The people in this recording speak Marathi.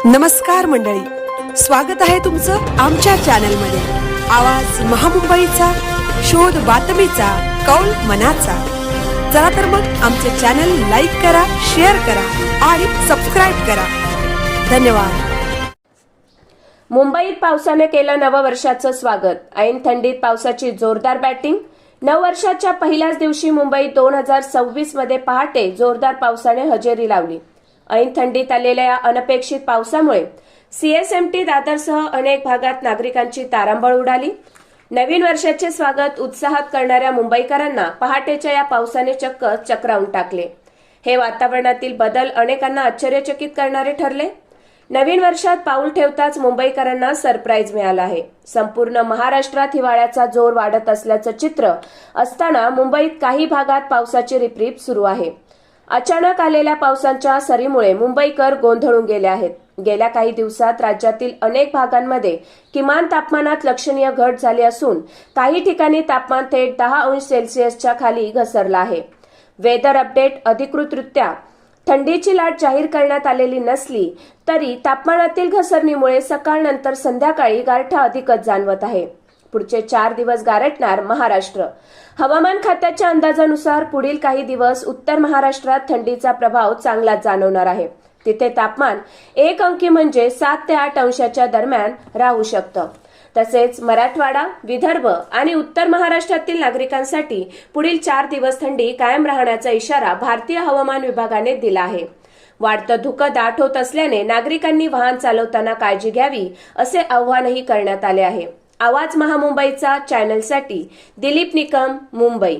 नमस्कार मंडळी, स्वागत आहे तुमचं आमच्या चॅनलमध्ये। आवाज महामुंबईचा, शोध बातमीचा, कौल मनाचा। चला तर मग आमचे चॅनल लाईक करा, शेअर करा आणि सबस्क्राइब करा। धन्यवाद। मुंबईत पावसाने केलं नववर्षाचं स्वागत। ऐन थंडीत पावसाची जोरदार बॅटिंग। नववर्षाच्या पहिल्याच दिवशी मुंबईत 2026 मध्ये पहाटे जोरदार पावसाने हजेरी लावली। ऐन थंडीत आलेल्या या अनपेक्षित पावसामुळे सीएसएमटी दादरसह अनेक भागात नागरिकांची तारांबळ उडाली। नवीन वर्षाचे स्वागत उत्साहात करणाऱ्या मुंबईकरांना पहाटेच्या या पावसाने चक्क चक्रावून टाकले। हे वातावरणातील बदल अनेकांना आश्चर्यचकित करणारे ठरले। नवीन वर्षात पाऊल ठेवताच मुंबईकरांना सरप्राईज मिळालं आहे। संपूर्ण महाराष्ट्रात हिवाळ्याचा जोर वाढत असल्याचं चित्र असताना मुंबईत काही भागात पावसाची रिपरिप सुरू आहे। अचानक आलेल्या पावसाच्या सरीमुळे मुंबईकर गोंधळून गेले आहेत। गेल्या काही दिवसात राज्यातील अनेक भागांमध्ये किमान तापमानात लक्षणीय घट झाली असून काही ठिकाणी तापमान थेट 10 अंश सेल्सिअसच्या खाली घसरलं आहे। वेदर अपडेट अधिकृतरित्या थंडीची लाट जाहीर करण्यात आलेली नसली तरी तापमानातील घसरणीमुळे सकाळनंतर संध्याकाळी गारठा अधिकच जाणवत आहे। पुढचे 4 दिवस गारठणार महाराष्ट्र। हवामान खात्याच्या अंदाजानुसार पुढील काही दिवस उत्तर महाराष्ट्रात थंडीचा प्रभाव चांगलाच जाणवणार आहे। तिथे तापमान 1 अंकी म्हणजे 7 ते 8 अंशाच्या दरम्यान राहू शकतं। तसेच मराठवाडा, विदर्भ आणि उत्तर महाराष्ट्रातील नागरिकांसाठी पुढील 4 दिवस थंडी कायम राहण्याचा इशारा भारतीय हवामान विभागाने दिला आहे। वाढतं धुकं दाट होत असल्याने नागरिकांनी वाहन चालवताना काळजी घ्यावी असे आवाहनही करण्यात आले आहे। आवाज महामुंबईचा चॅनलसाठी दिलीप निकम, मुंबई।